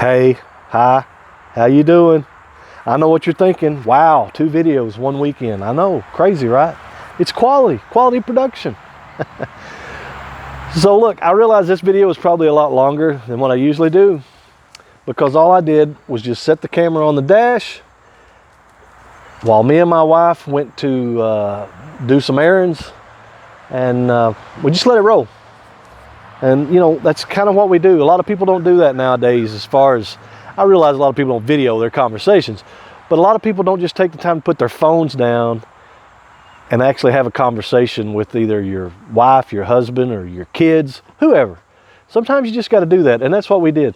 Hey, hi, how you doing? I know what you're thinking. Wow, 2 videos, 1 weekend. I know, crazy, right? It's quality production. So look, I realize this video is probably a lot longer than what I usually do because all I did was just set the camera on the dash while me and my wife went to do some errands, and we just let it roll. And you know, that's kind of what we do. A lot of people don't do that nowadays. As far as I realize, a lot of people don't video their conversations, but a lot of people don't just take the time to put their phones down and actually have a conversation with either your wife, your husband, or your kids, whoever. Sometimes you just got to do that, and that's what we did.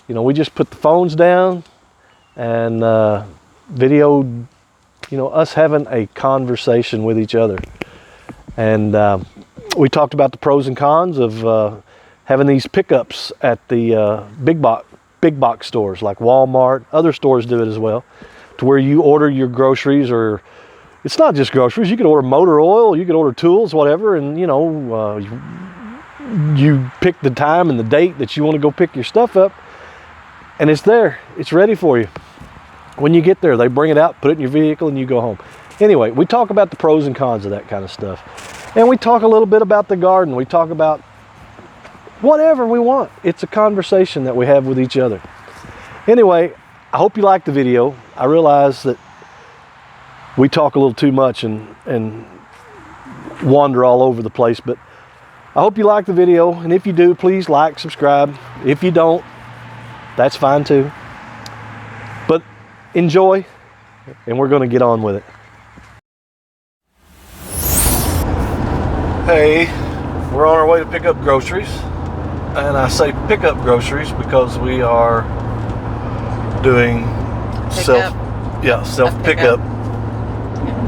You know, we just put the phones down and videoed, you know, us having a conversation with each other. And we talked about the pros and cons of having these pickups at the big box stores like Walmart. Other stores do it as well, to where you order your groceries, or it's not just groceries. You could order motor oil, you could order tools, whatever, and you know, you pick the time and the date that you want to go pick your stuff up, and it's there. It's ready for you. When you get there, they bring it out, put it in your vehicle, and you go home. Anyway, we talk about the pros and cons of that kind of stuff. And we talk a little bit about the garden. We talk about whatever we want. It's a conversation that we have with each other. Anyway, I hope you liked the video. I realize that we talk a little too much and wander all over the place, but I hope you liked the video. And if you do, please like, subscribe. If you don't, that's fine too. But enjoy, and we're going to get on with it. Hey, we're on our way to pick up groceries. And I say pick up groceries because we are doing self pickup.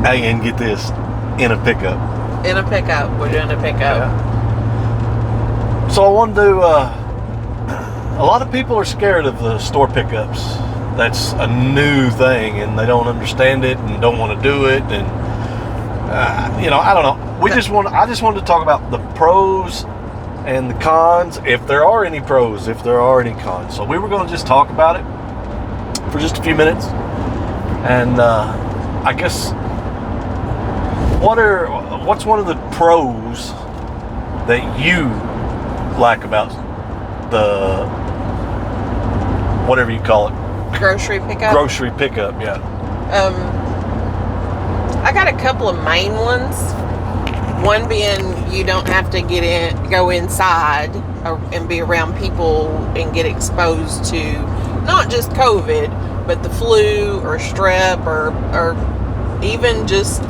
And get this, in a pickup. In a pickup. We're doing a pickup. Yeah. So I wanted to, a lot of people are scared of the store pickups. That's a new thing and they don't understand it and don't want to do it. And, you know, I don't know. I just wanted to talk about the pros and the cons, if there are any pros, if there are any cons. So we were going to just talk about it for just a few minutes. And I guess, what's one of the pros that you like about the, whatever you call it? Grocery pickup? Grocery pickup, yeah. I got a couple of main ones. One being you don't have to go inside and be around people and get exposed to not just COVID, but the flu or strep or even just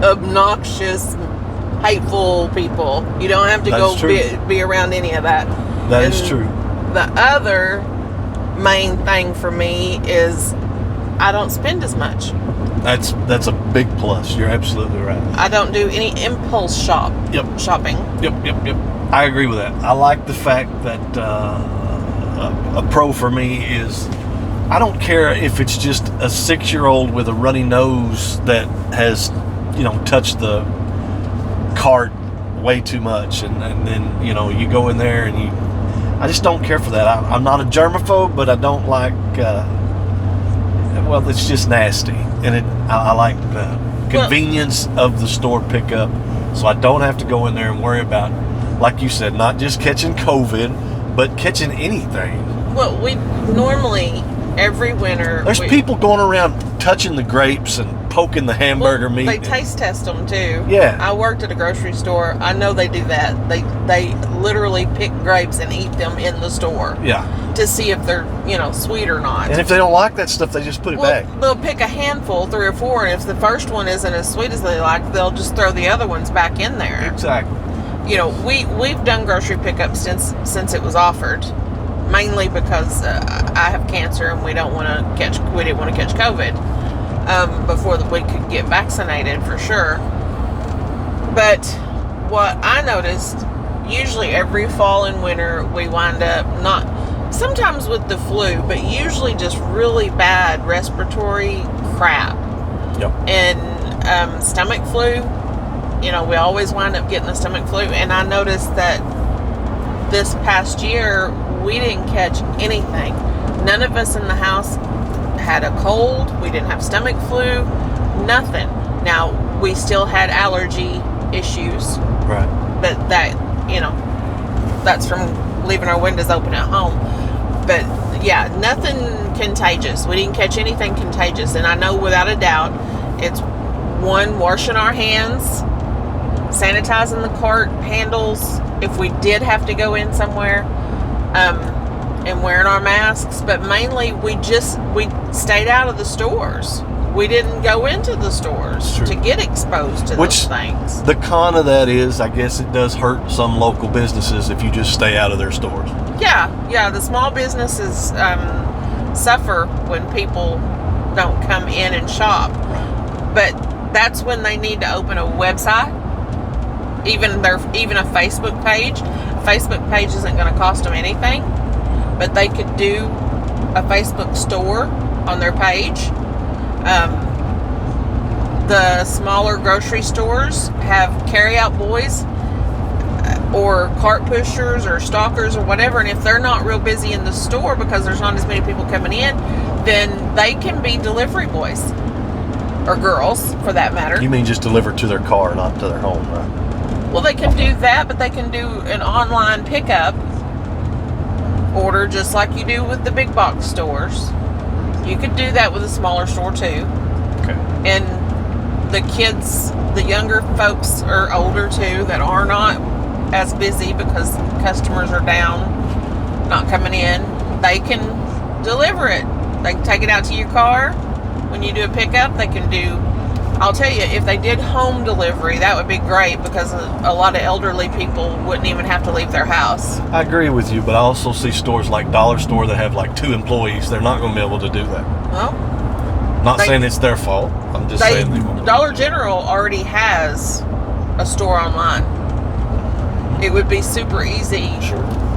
obnoxious, hateful people. You don't have to be around any of that. That is true. The other main thing for me is I don't spend as much. That's a big plus. You're absolutely right. I don't do any impulse shopping. Yep. I agree with that. I like the fact that a pro for me is I don't care if it's just a 6-year-old with a runny nose that has, you know, touched the cart way too much, and then, you know, you go in there and I just don't care for that. I'm not a germaphobe, but I don't like, well, it's just nasty. And I like the convenience of the store pickup, so I don't have to go in there and worry about, like you said, not just catching COVID, but catching anything. Well, we normally, every winter... There's people going around touching the grapes and poking the hamburger meat. They taste test them too. Yeah. I worked at a grocery store. I know they do that. They literally pick grapes and eat them in the store. Yeah. To see if they're, you know, sweet or not. And if they don't like that stuff, they just put it back. They'll pick a handful, 3 or 4, and if the first one isn't as sweet as they like, they'll just throw the other ones back in there. Exactly. You know, we've done grocery pickup since it was offered, mainly because I have cancer and we didn't want to catch COVID before we could get vaccinated for sure. But what I noticed, usually every fall and winter we wind up sometimes with the flu, but usually just really bad respiratory crap. Yep. And stomach flu. You know, we always wind up getting the stomach flu. And I noticed that this past year, we didn't catch anything. None of us in the house had a cold. We didn't have stomach flu. Nothing. Now, we still had allergy issues. Right. But that, that's from leaving our windows open at home. But yeah, nothing contagious. We didn't catch anything contagious. And I know without a doubt, it's one, washing our hands, sanitizing the cart handles if we did have to go in somewhere, and wearing our masks. But mainly we stayed out of the stores. We didn't go into the stores to get exposed to those things. The con of that is, I guess it does hurt some local businesses if you just stay out of their stores. Yeah. The small businesses suffer when people don't come in and shop. But that's when they need to open a website, even a Facebook page. A Facebook page isn't going to cost them anything, but they could do a Facebook store on their page. The smaller grocery stores have carry-out boys or cart pushers or stalkers or whatever, and if they're not real busy in the store because there's not as many people coming in, then they can be delivery boys or girls, for that matter. You mean just deliver to their car, not to their home, right? Well, they can do that, but they can do an online pickup order just like you do with the big box stores. You could do that with a smaller store too. Okay. And the kids, the younger folks or older too, that are not as busy because customers are down, not coming in, they can deliver it. They can take it out to your car. When you do a pickup, they can do, I'll tell you, if they did home delivery, that would be great because a lot of elderly people wouldn't even have to leave their house. I agree with you, but I also see stores like Dollar Store that have like 2 employees. They're not going to be able to do that. Well, not saying it's their fault. I'm just saying they won't. Dollar General already has a store online. It would be super easy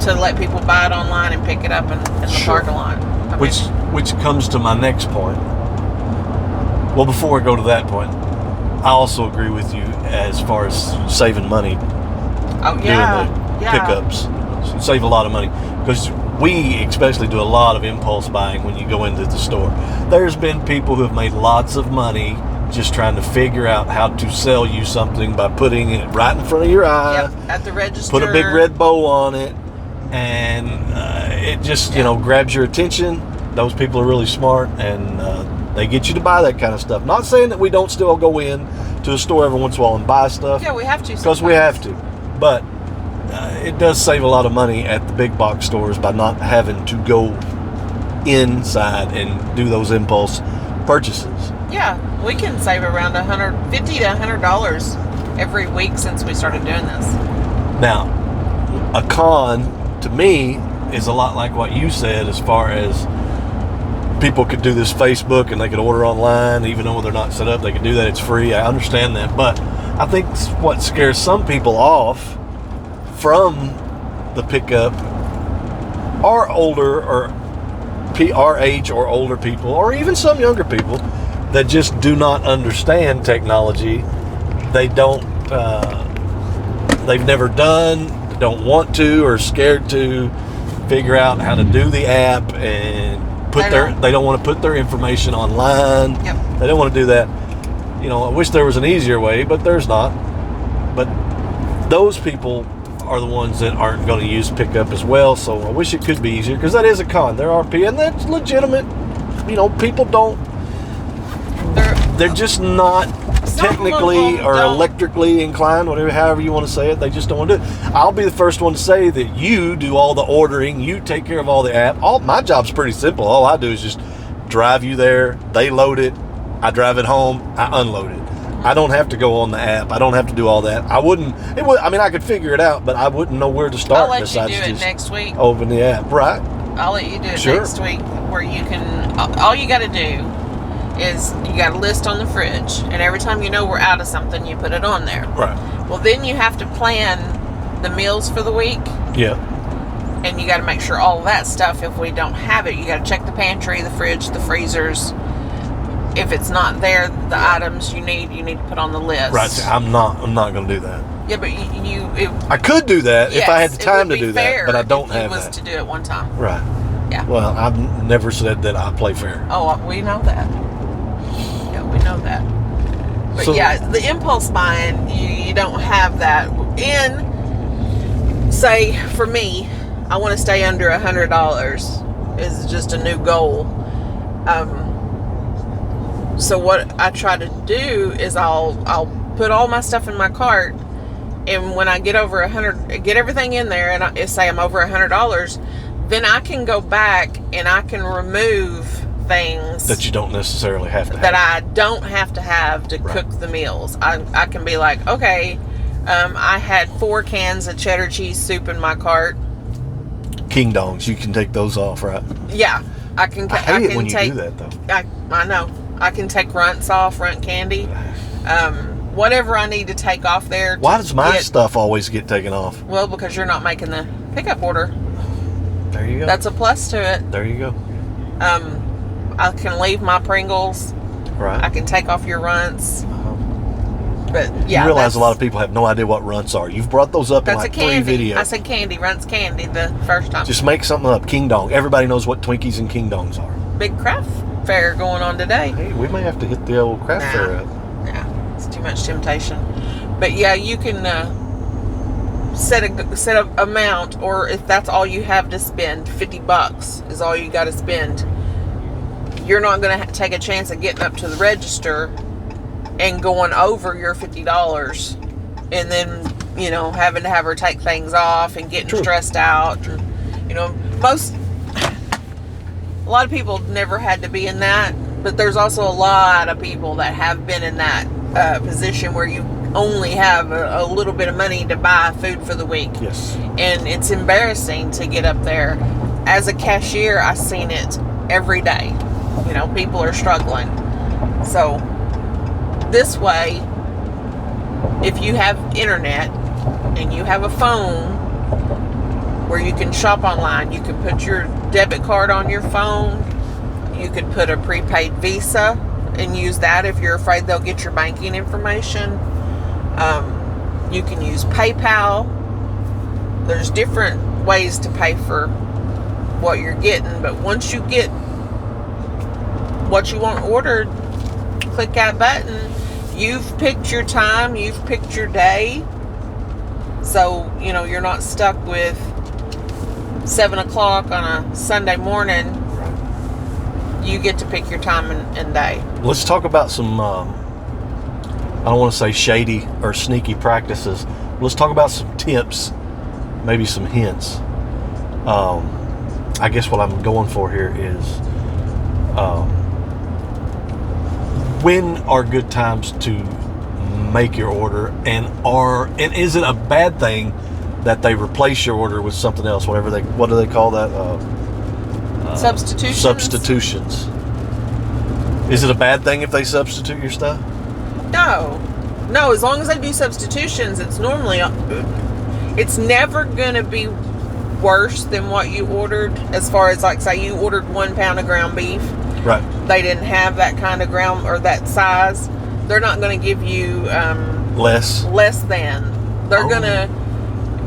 to let people buy it online and pick it up in the parking lot. Which comes to my next point. Well, before I go to that point, I also agree with you as far as saving money. Oh, doing the pickups. Save a lot of money. Because we especially do a lot of impulse buying when you go into the store. There's been people who have made lots of money just trying to figure out how to sell you something by putting it right in front of your eye. Yep, at the register. Put a big red bow on it. And it just, grabs your attention. Those people are really smart, and they get you to buy that kind of stuff. Not saying that we don't still go in to a store every once in a while and buy stuff. Yeah, we have to. Because we have to. But it does save a lot of money at the big box stores by not having to go inside and do those impulse purchases. Yeah, we can save around $50 to $100 every week since we started doing this. Now, a con to me is a lot like what you said as far as people could do this Facebook and they could order online even though they're not set up. They could do that. It's free. I understand that. But I think what scares some people off from the pickup are older or our age or older people, or even some younger people that just do not understand technology. They don't, they've never done, don't want to, or scared to figure out how to do the app and they don't want to put their information online. Yep. They don't want to do that. I wish there was an easier way, but there's not. But those people are the ones that aren't going to use pickup as well. So I wish it could be easier, because that is a con. There are people, and that's legitimate. People don't. They're just not technically or electrically inclined, however you want to say it. They just don't want to do it. I'll be the first one to say that you do all the ordering, you take care of all the app. My job's pretty simple. All I do is just drive you there, they load it, I drive it home, I unload it. I don't have to go on the app. I don't have to do all that. I could figure it out, but I wouldn't know where to start. I'll let you do it next week. Open the app, right? I'll let you do it next week, where you can. All you got to do is you got a list on the fridge, and every time we're out of something, you put it on there. Right. Well, then you have to plan the meals for the week. Yeah. And you got to make sure all of that stuff, if we don't have it, you got to check the pantry, the fridge, the freezers. If it's not there, the items you need to put on the list. Right. I'm not going to do that. Yeah, but I could do that if I had the yes, time it to would do be fair that, but I don't if you have was that. to do it one time. Right. Yeah. Well, I've never said that I play fair. Oh, we know that. Yeah, we know that. But So- yeah, the impulse buying, you don't have that. And say for me, I want to stay under $100 is just a new goal. So what I try to do is I'll put all my stuff in my cart, and when I get over 100, get everything in there, and I say I'm over $100, then I can go back and I can remove things that you don't necessarily have to that have. I don't have to have to cook the meals. I can be like, okay, I had 4 cans of cheddar cheese soup in my cart. King dongs, you can take those off, right? Yeah, I can. I hate can it when take, you do that, though. I know. I can take runts off, runt candy, whatever I need to take off there. Why does my stuff always get taken off? Well, because you're not making the pickup order. There you go. That's a plus to it. There you go. I can leave my Pringles. Right. I can take off your runts. But yeah, you realize a lot of people have no idea what runts are. You've brought those up in like 3 videos. I said candy, runts candy the first time. Just make something up. King dong. Everybody knows what Twinkies and King dongs are. Big craft fair going on today. Hey, we may have to hit the old craft fair up. Yeah, it's too much temptation. But yeah, you can set a amount, or if that's all you have to spend, $50 is all you got to spend. You're not going to take a chance of getting up to the register and going over your $50, and then having to have her take things off and getting stressed out. And, a lot of people never had to be in that, but there's also a lot of people that have been in that position where you only have a little bit of money to buy food for the week. Yes. And it's embarrassing to get up there. As a cashier, I've seen it every day. People are struggling. So this way, if you have internet and you have a phone where you can shop online, you can put your debit card on your phone. You could put a prepaid Visa and use that if you're afraid they'll get your banking information. You can use PayPal. There's different ways to pay for what you're getting, but once you get what you want ordered, click that button. You've picked your time, you've picked your day, so you're not stuck with 7 o'clock on a Sunday morning. You get to pick your time and day. Let's talk about some I don't want to say shady or sneaky practices. Let's talk about some tips, maybe some hints. I guess what I'm going for here is when are good times to make your order, and is it a bad thing that they replace your order with something else? What do they call that? Substitutions. Is it a bad thing if they substitute your stuff? No, as long as they do substitutions, it's never going to be worse than what you ordered. As far as, like, say you ordered 1 pound of ground beef, right? They didn't have that kind of ground or that size. They're not going to give you less than. They're going to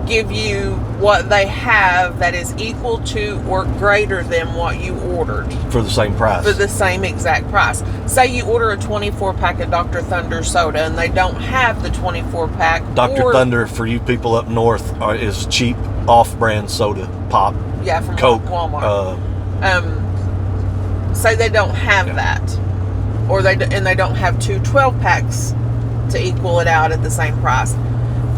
give you what they have that is equal to or greater than what you ordered. For the same price. For the same exact price. Say you order a 24-pack of Dr. Thunder soda and they don't have the 24-pack. Dr. Thunder, for you people up north, is cheap off-brand soda pop. Yeah, from Coke, Walmart. Say they don't have that. Or they don't have 2 12-packs to equal it out at the same price.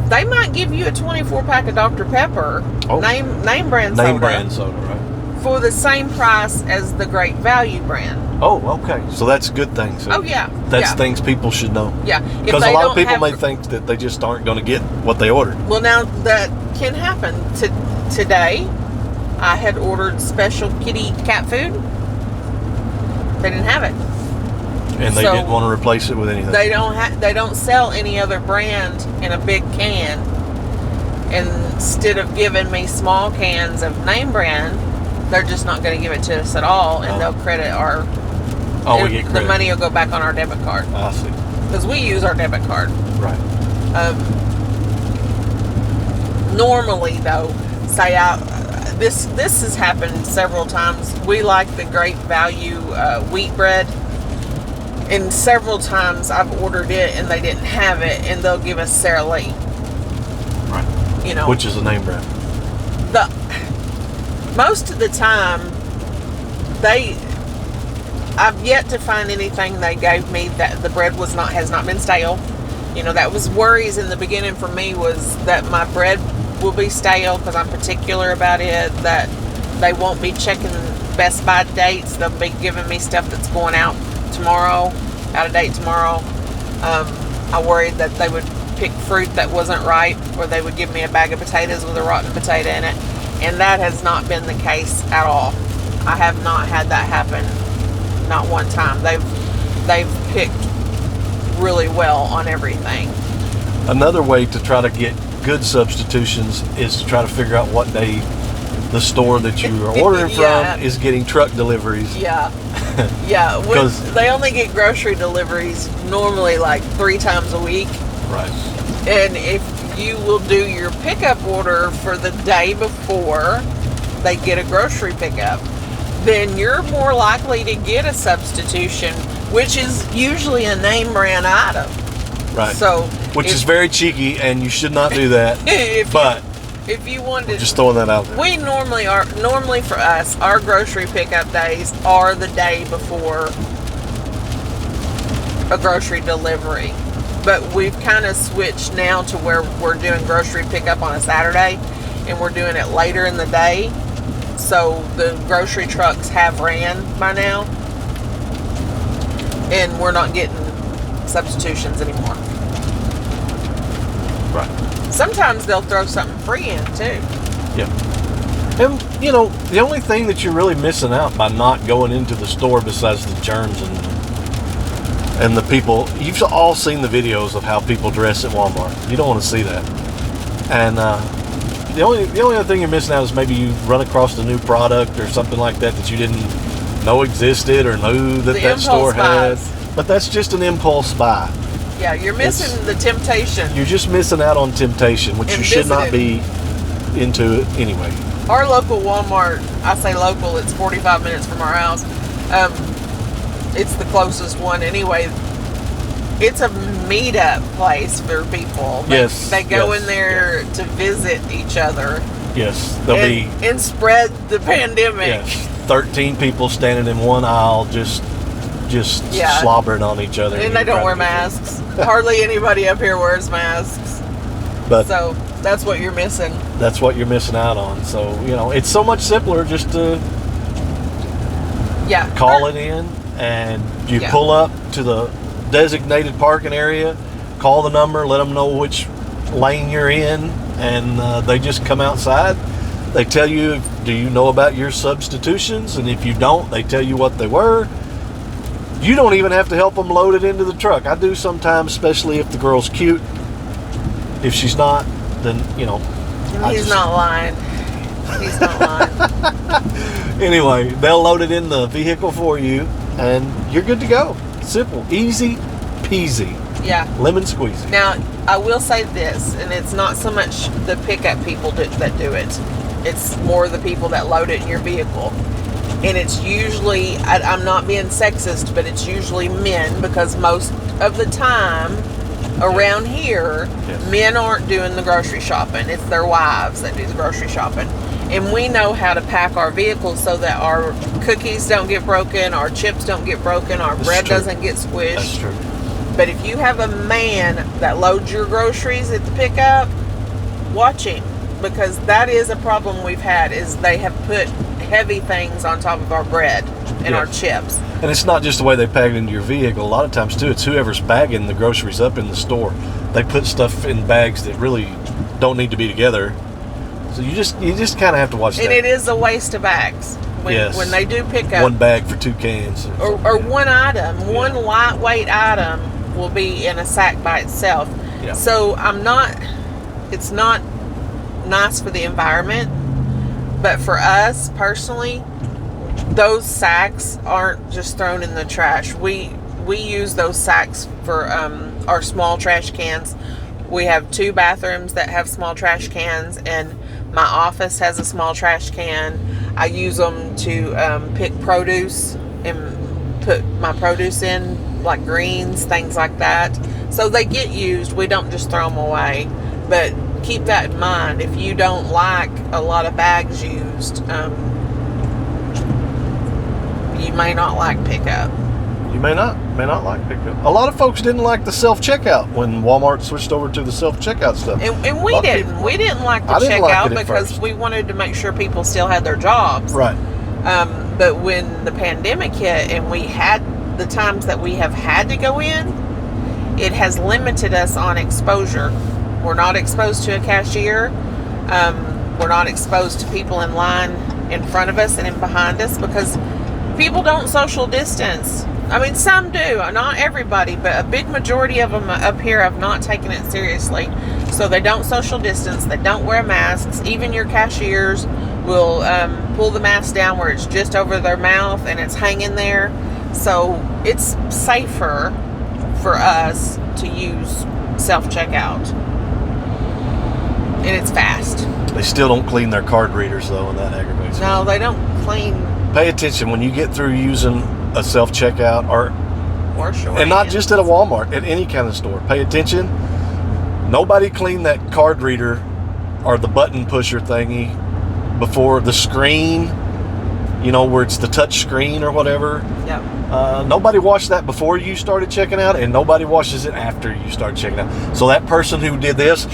They might give you a 24-pack of Dr. Pepper, name brand soda. Name brand soda, right? For the same price as the Great Value brand. Oh, okay. So that's a good thing. So that's things people should know. Yeah. Because a lot of people may think that they just aren't going to get what they ordered. Well, now that can happen. Today, I had ordered special kitty cat food. They didn't have it. And they didn't want to replace it with anything. They don't sell any other brand in a big can. Instead of giving me small cans of name brand, they're just not going to give it to us at all, and they'll credit our. We get credit. The money will go back on our debit card. I see. Because we use our debit card. Right. normally though, say this has happened several times. We like the Great Value wheat bread, and several times I've ordered it and they didn't have it, and they'll give us Sara Lee. Right. You know, which is a name brand. Most of the time, I've yet to find anything they gave me that the bread has not been stale. You know, that was worries in the beginning for me, was that my bread will be stale because I'm particular about it, that they won't be checking best by dates. They'll be giving me stuff that's going out of date tomorrow. I worried that they would pick fruit that wasn't ripe, or they would give me a bag of potatoes with a rotten potato in it. And that has not been the case at all. I have not had that happen, not one time. They've picked really well on everything. Another way to try to get good substitutions is to try to figure out what day the store that you are ordering from is getting truck deliveries. Yeah. Yeah. Because they only get grocery deliveries normally like 3 times a week. Right. And if you will do your pickup order for the day before they get a grocery pickup, then you're more likely to get a substitution, which is usually a name brand item. Right. So, which is very cheeky, and you should not do that. If you wanted, just throwing that out there. We normally for us, our grocery pickup days are the day before a grocery delivery. But we've kind of switched now to where we're doing grocery pickup on a Saturday, and we're doing it later in the day. So the grocery trucks have ran by now, and we're not getting substitutions anymore. Right. Sometimes they'll throw something free in too. Yeah. And you know, the only thing that you're really missing out by not going into the store, besides the germs and the people, you've all seen the videos of how people dress at Walmart. You don't want to see that. And the only other thing you're missing out is maybe you run across a new product or something like that you didn't know existed or knew that store had. But that's just an impulse buy. Yeah, you're missing the temptation. You're just missing out on temptation, which you should not be into anyway. Our local Walmart, I say local, it's 45 minutes from our house. It's the closest one anyway. It's a meetup place for people. They go in there to visit each other. Yes, and spread the pandemic. Yes, 13 people standing in one aisle, just slobbering on each other. And they don't wear masks. Hardly anybody up here wears masks. So that's what you're missing. That's what you're missing out on. So, you know, it's so much simpler just to call it in, and you pull up to the designated parking area, call the number, let them know which lane you're in, and they just come outside. They tell you, do you know about your substitutions? And if you don't, they tell you what they were. You don't even have to help them load it into the truck. I do sometimes, especially if the girl's cute. If she's not, then, you know. He's not lying. He's not lying. Anyway, they'll load it in the vehicle for you, and you're good to go. Simple, easy peasy. Yeah. Lemon squeezy. Now, I will say this, and it's not so much the pickup people that do it. It's more the people that load it in your vehicle. And it's usually, I'm not being sexist, but it's usually men, because most of the time around here, men aren't doing the grocery shopping. It's their wives that do the grocery shopping. And we know how to pack our vehicles so that our cookies don't get broken, our chips don't get broken, our bread doesn't get squished. That's true. But if you have a man that loads your groceries at the pickup, watch him, because that is a problem we've had, is they have put heavy things on top of our bread and our chips. And it's not just the way they pack it into your vehicle. A lot of times too, it's whoever's bagging the groceries up in the store. They put stuff in bags that really don't need to be together. So you just kind of have to watch that. And it is a waste of bags when they do pick up. One bag for 2 cans. Or one item, one lightweight item will be in a sack by itself. Yeah. So it's not nice for the environment. But for us personally, those sacks aren't just thrown in the trash. We use those sacks for our small trash cans. We have 2 bathrooms that have small trash cans, and my office has a small trash can. I use them to pick produce and put my produce in, like greens, things like that. So they get used. We don't just throw them away. But keep that in mind. If you don't like a lot of bags used, you may not like pickup. You may not like pickup. A lot of folks didn't like the self-checkout when Walmart switched over to the self-checkout stuff. And we didn't. We didn't like the checkout because we wanted to make sure people still had their jobs. Right. But when the pandemic hit and we had the times that we have had to go in, it has limited us on exposure. We're not exposed to a cashier. We're not exposed to people in line in front of us and in behind us because people don't social distance. I mean, some do, not everybody, but a big majority of them up here have not taken it seriously. So they don't social distance, they don't wear masks. Even your cashiers will pull the mask down where it's just over their mouth and it's hanging there. So it's safer for us to use self-checkout. And it's fast. They still don't clean their card readers, though, and that aggravates me. No, they don't clean. Pay attention when you get through using a self-checkout or and not just at a Walmart, at any kind of store. Pay attention. Nobody cleaned that card reader or the button pusher thingy before the screen, you know, where it's the touch screen or whatever. Yep. Nobody washed that before you started checking out, and nobody washes it after you start checking out. So that person who did this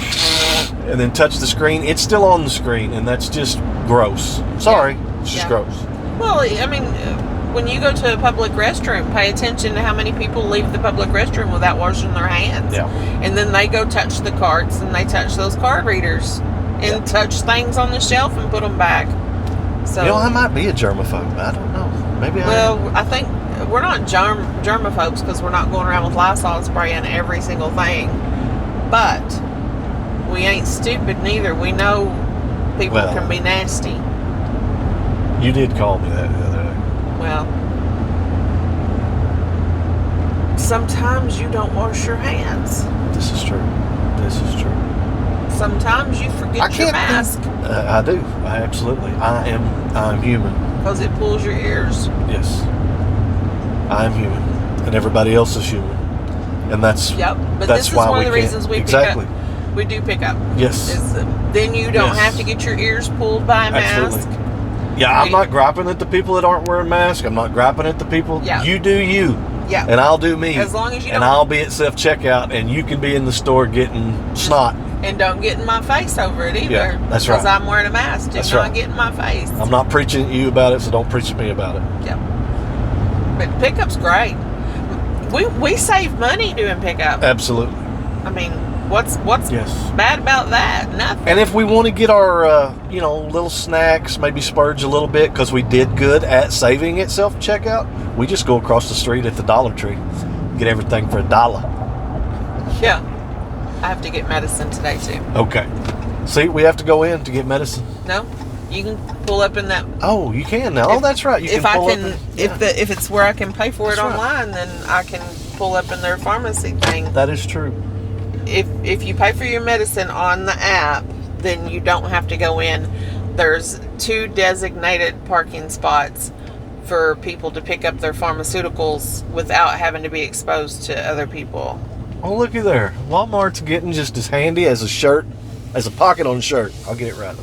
and then touched the screen, it's still on the screen, and that's just gross. Sorry, it's just gross. Well, I mean, when you go to a public restroom, pay attention to how many people leave the public restroom without washing their hands. Yeah. And then they go touch the carts and they touch those card readers and touch things on the shelf and put them back. So, you know, I might be a germaphobe. I don't know. Maybe I am. I think we're not germaphobes because we're not going around with Lysol spraying every single thing. But we ain't stupid neither. We know people can be nasty. You did call me that the other day. Well, sometimes you don't wash your hands. This is true. Sometimes you forget your mask. I do. Absolutely. I'm human. Because it pulls your ears. Yes. I'm human. And everybody else is human. And that's But that's this is why one we of the can't, reasons we exactly. pick up. We do pick up. Yes. Then you don't have to get your ears pulled by a mask. Absolutely. Yeah, I'm not griping at the people that aren't wearing masks. I'm not griping at the people. Yeah. You do you. Yeah. And I'll do me. As long as you and I'll be at self-checkout, and you can be in the store getting snot. And don't get in my face over it either. Yeah, that's right. Because I'm wearing a mask. Do not get in my face. I'm not preaching at you about it, so don't preach at me about it. Yep. But pickup's great. We save money doing pickup. Absolutely. I mean, what's bad about that? Nothing. And if we want to get our little snacks, maybe splurge a little bit because we did good at saving at self-checkout, we just go across the street at the Dollar Tree, get everything for $1. Yeah. I have to get medicine today too. Okay. See, we have to go in to get medicine. No, you can pull up in that. Oh, you can now. Oh, that's right. If it's where I can pay for it online, then I can pull up in their pharmacy thing. That is true. If you pay for your medicine on the app, then you don't have to go in. There's 2 designated parking spots for people to pick up their pharmaceuticals without having to be exposed to other people. Oh, looky there. Walmart's getting just as handy as a pocket on a shirt. I'll get it right.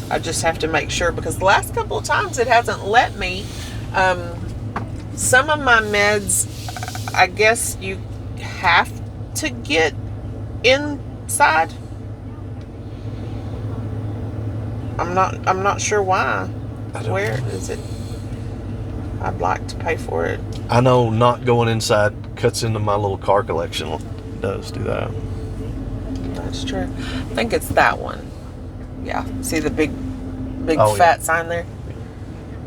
I just have to make sure because the last couple of times it hasn't let me. Some of my meds, I guess you have to get inside. I'm not sure why. Where is it? I'd like to pay for it. I know not going inside cuts into my little car collection. It does do that. That's true. I think it's that one. Yeah. See the big fat sign there?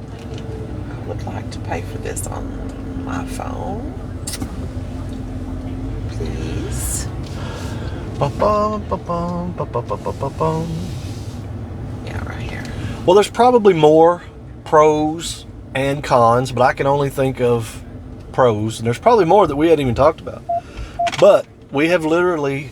I would like to pay for this on my phone. Please. Yeah, right here. Well, there's probably more pros and cons, but I can only think of pros, and there's probably more that we hadn't even talked about. But we have literally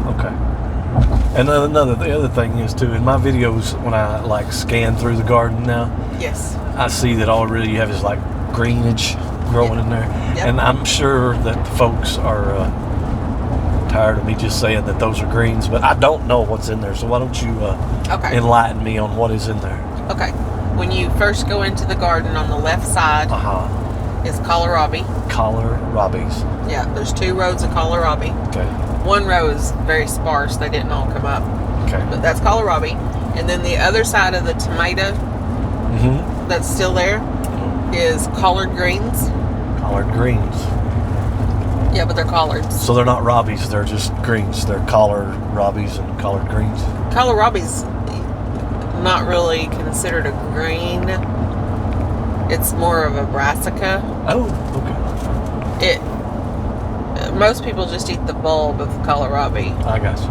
And the other thing is too, in my videos when I like scan through the garden now, Yes. I see that all really you have is like greenage growing in there, Yep. and I'm sure that the folks are tired of me just saying that those are greens, but I don't know what's in there. So why don't you Okay. enlighten me on what is in there? Okay. When you first go into the garden, on the left side is kohlrabi. Kohlrabies. Yeah, there's 2 rows of kohlrabi. Okay. One row is very sparse; they didn't all come up. Okay. But that's kohlrabi. And then the other side of the tomato that's still there is collard greens. Collard greens. Yeah, but they're collards. So they're not robbies; they're just greens. They're kohlrabies and collard greens. Kohlrabi's not really considered a green. It's more of a brassica. Oh, okay. Most people just eat the bulb of kohlrabi. I got you.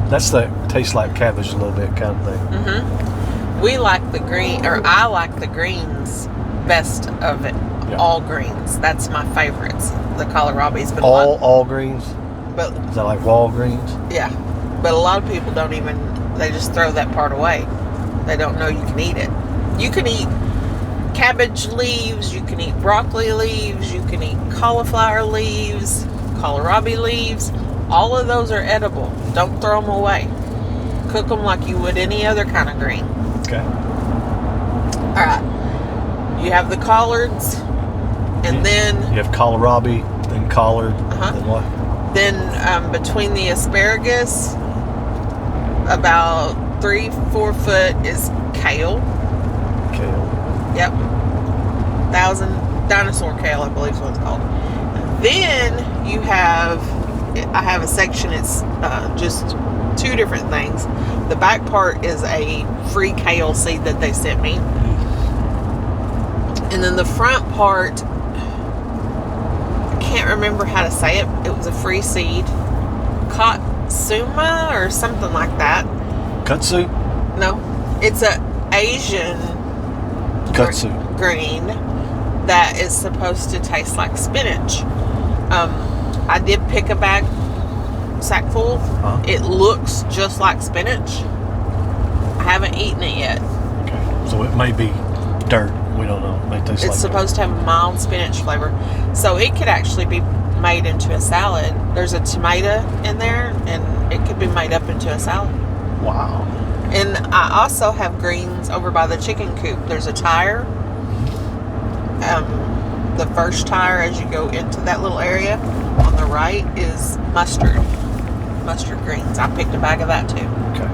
That's that tastes like cabbage a little bit kind of thing. We like the green, or I like the greens best of it. Yeah. All greens. That's my favorites. The kohlrabi's. But All greens. But Is that like wall greens? yeah, but a lot of people don't even. They just throw that part away. They don't know you can eat it. You can eat cabbage leaves. You can eat broccoli leaves. You can eat cauliflower leaves, kohlrabi leaves. All of those are edible. Don't throw them away. Cook them like you would any other kind of green. Okay. All right. You have the collards, and then You have kohlrabi, then collard, then what? Then between the asparagus, about 3-4 foot is kale. Kale. Yep. Dinosaur kale, I believe is what it's called. Then I have a section, it's just 2 different things. The back part is a free kale seed that they sent me. And then the front part, I can't remember how to say it. It was a free seed. Katsuma or something like that. Kutsu? No. It's a Asian Kutsu. green that is supposed to taste like spinach. I did pick a sack full. It looks just like spinach. I haven't eaten it yet. Okay. So it may be dirt. We don't know. It may taste It's like supposed to have a mild spinach flavor. So it could actually be made into a salad. There's a tomato in there, and it could be made up into a salad. Wow. And I also have greens over by the chicken coop. There's a tire. The first tire as you go into that little area on the right is mustard greens. I picked a bag of that too. Okay.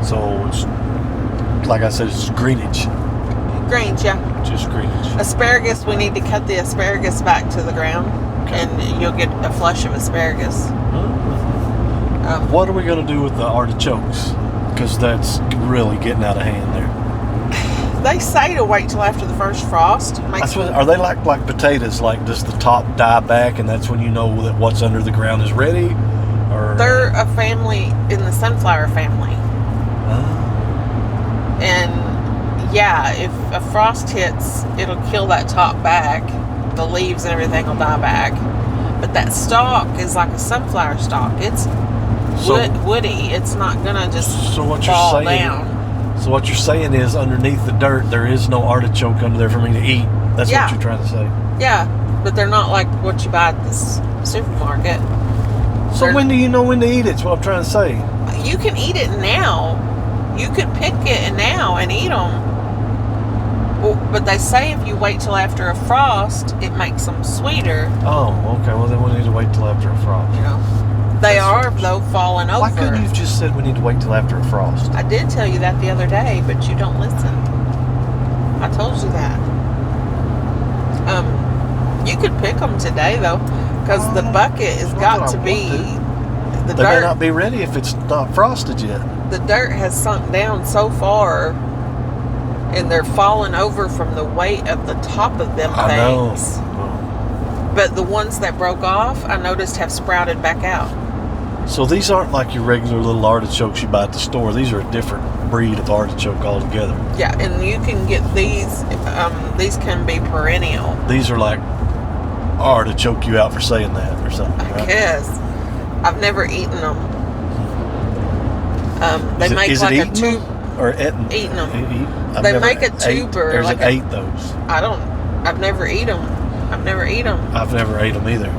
So it's, like I said, it's greenage. Greens, yeah. Just greenage. Asparagus, we need to cut the asparagus back to the ground, and you'll get a flush of asparagus. What are we going to do with the artichokes? Because that's really getting out of hand there. They say to wait till after the first frost. Are they like potatoes? Like, does the top die back, and that's when you know that what's under the ground is ready? Or they're a family in the sunflower family. And yeah, if a frost hits, it'll kill that top back. The leaves and everything will die back. But that stalk is like a sunflower stalk. It's woody. It's not gonna just fall down. So what you're saying is, underneath the dirt, there is no artichoke under there for me to eat. That's what you're trying to say. Yeah, but they're not like what you buy at the supermarket. So when do you know when to eat it? That's what I'm trying to say. You can eat it now. You could pick it now and eat them. Well, but they say if you wait till after a frost, it makes them sweeter. Oh, okay. Well, then we need to wait till after a frost. You know, they are though falling over. Why couldn't you have just said we need to wait till after a frost? I did tell you that the other day, but you don't listen. I told you that. You could pick them today though, because the bucket has got to be. They may not be ready if it's not frosted yet. The dirt has sunk down so far, and they're falling over from the weight of the top of them things. But the ones that broke off, I noticed, have sprouted back out. So these aren't like your regular little artichokes you buy at the store. These are a different breed of artichoke altogether. Yeah, and you can get these. These can be perennial. These are like artichoke you out for saying that or something, right? I guess. I've never eaten them. They make is like it a eating tube. them or eating? Eating them. I've They never make a ate, tuber. or is like it ate those? I've never eat them. I've never ate them. I've never ate them either.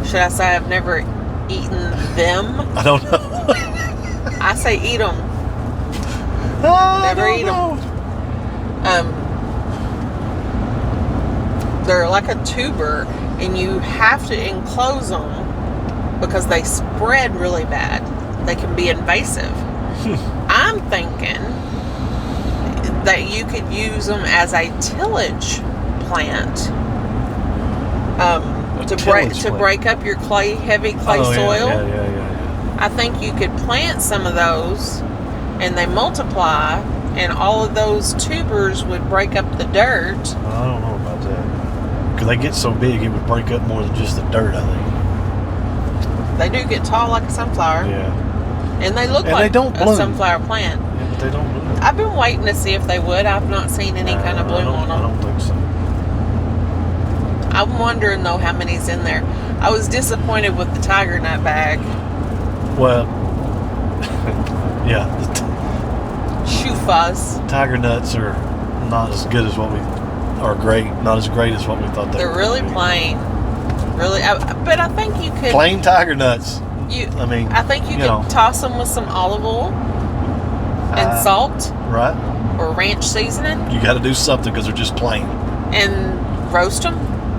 Should I say I've never eaten them? I don't know. I say eat them. Never eat them. They're like a tuber, and you have to enclose them because they spread really bad. They can be invasive. I'm thinking that you could use them as a tillage plant to break up your heavy clay soil. Yeah. I think you could plant some of those, and they multiply, and all of those tubers would break up the dirt. I don't know about that. Because they get so big, it would break up more than just the dirt, I think. They do get tall like a sunflower. Yeah. And they look like they don't a bloom. sunflower plant. Yeah, but they don't bloom. I've been waiting to see if they would. I've not seen any kind of bloom on them. I don't think so. I'm wondering, though, how many's in there. I was disappointed with the tiger nut bag. Well, yeah. Shoe fuzz. Tiger nuts are not as good as what we are great. Not as great as what we thought they were. They're really plain. Really, but I think you could plain tiger nuts. I think you could toss them with some olive oil and salt, right? Or ranch seasoning. You got to do something because they're just plain. And roast them,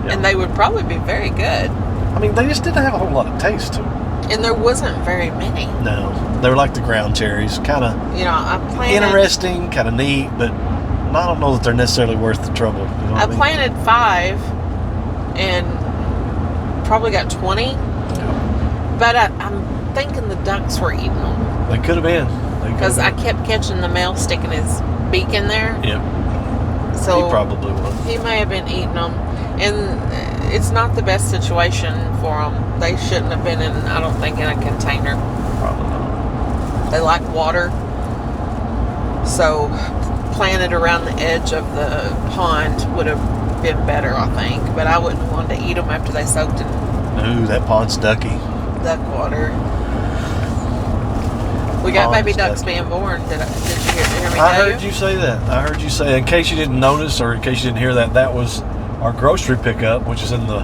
and they would probably be very good. I mean, they just didn't have a whole lot of taste to them. And there wasn't very many. No, they were like the ground cherries, kind of. I planted interesting, kind of neat, but I don't know that they're necessarily worth the trouble. You know I planted 5, and probably got 20. Yeah. But I'm thinking the ducks were eating them. They could have been. Because I kept catching the male sticking his beak in there. Yep. So he probably was. He may have been eating them. And it's not the best situation for them. They shouldn't have been I don't think, in a container. Probably not. They like water. So planted around the edge of the pond would have been better, I think. But I wouldn't want to eat them after they soaked in Ooh, that pond's ducky. duck water. We got baby ducks being born. Did you hear me? I heard you say that. In case you didn't notice, or in case you didn't hear that was our grocery pickup, which is in the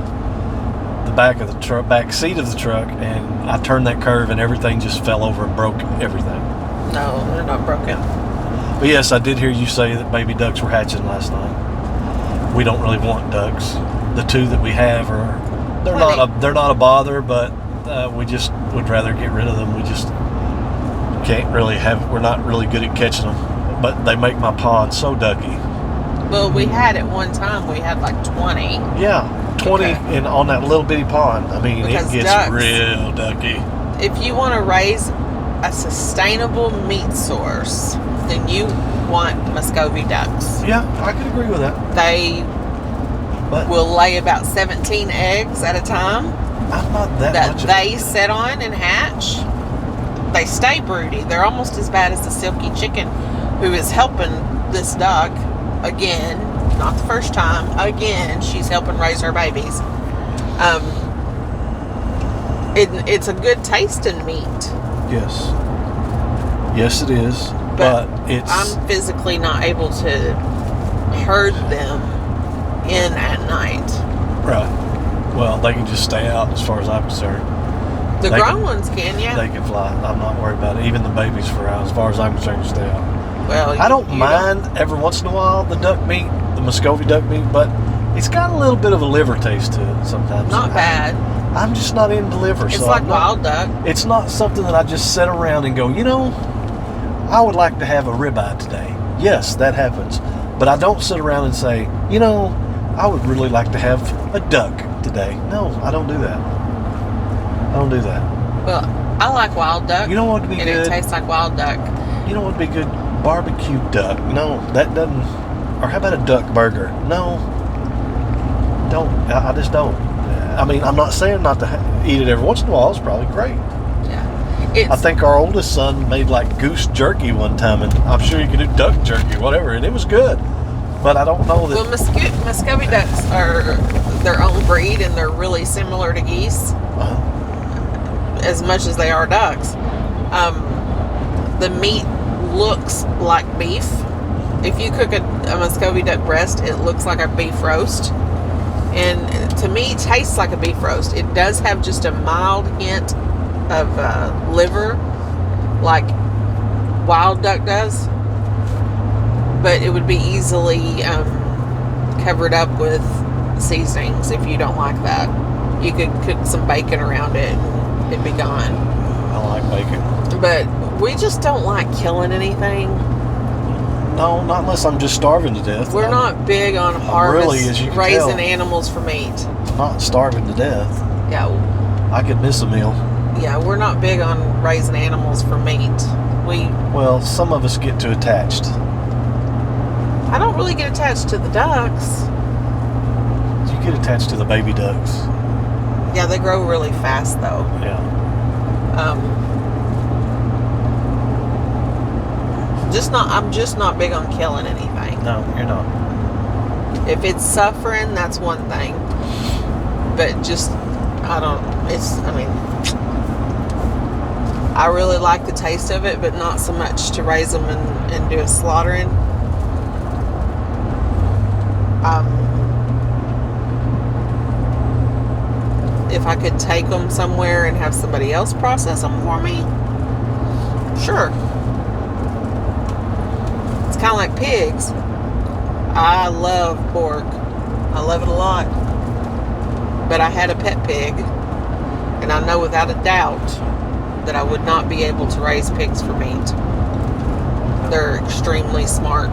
back of the truck, back seat of the truck, and I turned that curve and everything just fell over and broke everything. No, they're not broken. But yes, I did hear you say that baby ducks were hatching last night. We don't really want ducks. The 2 that we have they're not a bother, but we just would rather get rid of them. We just we're not really good at catching them, but they make my pond so ducky. Well, we had at one time, we had like 20. Yeah, 20 on that little bitty pond. I mean, because it gets ducks, real ducky. If you want to raise a sustainable meat source, then you want Muscovy ducks. Yeah, I could agree with that. They will lay about 17 eggs at a time. I'm not that they sit on and hatch. They stay broody. They're almost as bad as the silky chicken, who is helping this duck again. Not the first time. Again, she's helping raise her babies. It's a good tasting meat. Yes, it is. But I'm physically not able to herd them in at night. Right. Well, they can just stay out as far as I'm concerned. The grown ones can, yeah. They can fly. I'm not worried about it. Even the babies for out, as far as I'm concerned, stay out. Well, I don't mind every once in a while the duck meat, the Muscovy duck meat, but it's got a little bit of a liver taste to it sometimes. Not bad. I'm just not into liver. It's like wild duck. It's not something that I just sit around and go, I would like to have a ribeye today. Yes, that happens. But I don't sit around and say, I would really like to have a duck today. No, I don't do that. Well, I like wild duck. You know what would be good? And it tastes like wild duck. You know what would be good? Barbecue duck. No, that doesn't. Or how about a duck burger? No. Don't. I just don't. I mean, I'm not saying not to eat it every once in a while. It's probably great. Yeah. I think our oldest son made like goose jerky one time, and I'm sure you could do duck jerky, whatever, and it was good. But I don't know that. Well, Muscovy ducks are their own breed, and they're really similar to geese, as much as they are ducks. the meat looks like beef. If you cook a Muscovy duck breast, it looks like a beef roast. And to me, it tastes like a beef roast. It does have just a mild hint of liver, like wild duck does. But it would be easily covered up with seasonings if you don't like that. You could cook some bacon around it and it'd be gone. I like bacon. But we just don't like killing anything. No, not unless I'm just starving to death. We're not big on raising animals for meat. Not starving to death. Yeah. I could miss a meal. Yeah, we're not big on raising animals for meat. Well, some of us get too attached. I don't really get attached to the ducks. You get attached to the baby ducks. Yeah, they grow really fast though. Yeah. I'm just not big on killing anything. No, you're not. If it's suffering, that's one thing. But I really like the taste of it, but not so much to raise them and do a slaughtering. If I could take them somewhere and have somebody else process them for me, sure. It's kind of like pigs. I love pork. I love it a lot. But I had a pet pig, and I know without a doubt that I would not be able to raise pigs for meat. They're extremely smart.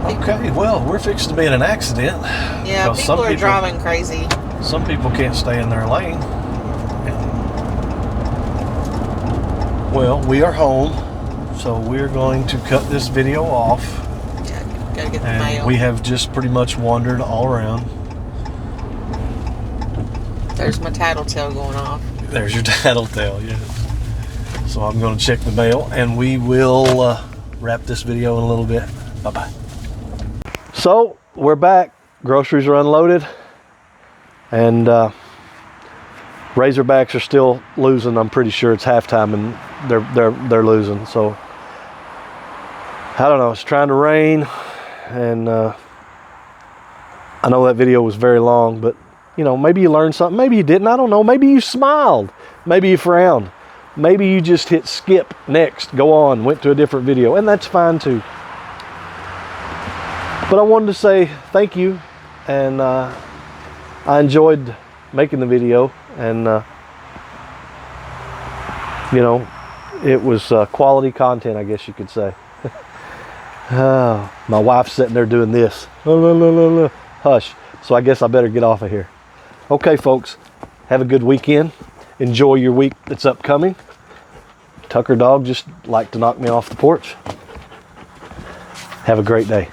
Okay, well, we're fixing to be in an accident. Yeah, people are driving crazy. Some people can't stay in their lane. Well, we are home, so we're going to cut this video off. Yeah, gotta get the mail. We have just pretty much wandered all around. There's my tattletale going off. There's your tattletale, yes. So I'm going to check the mail, and we will wrap this video in a little bit. Bye-bye. So we're back. Groceries are unloaded, and Razorbacks are still losing. I'm pretty sure it's halftime, and they're losing. So I don't know. It's trying to rain, and I know that video was very long, but you know, maybe you learned something. Maybe you didn't. I don't know. Maybe you smiled. Maybe you frowned. Maybe you just hit skip, next, go on, went to a different video, and that's fine too. But I wanted to say thank you, and I enjoyed making the video, and you know, it was quality content, I guess you could say. My wife's sitting there doing this. Hush. So I guess I better get off of here. Okay, folks, have a good weekend. Enjoy your week that's upcoming. Tucker dog just liked to knock me off the porch. Have a great day.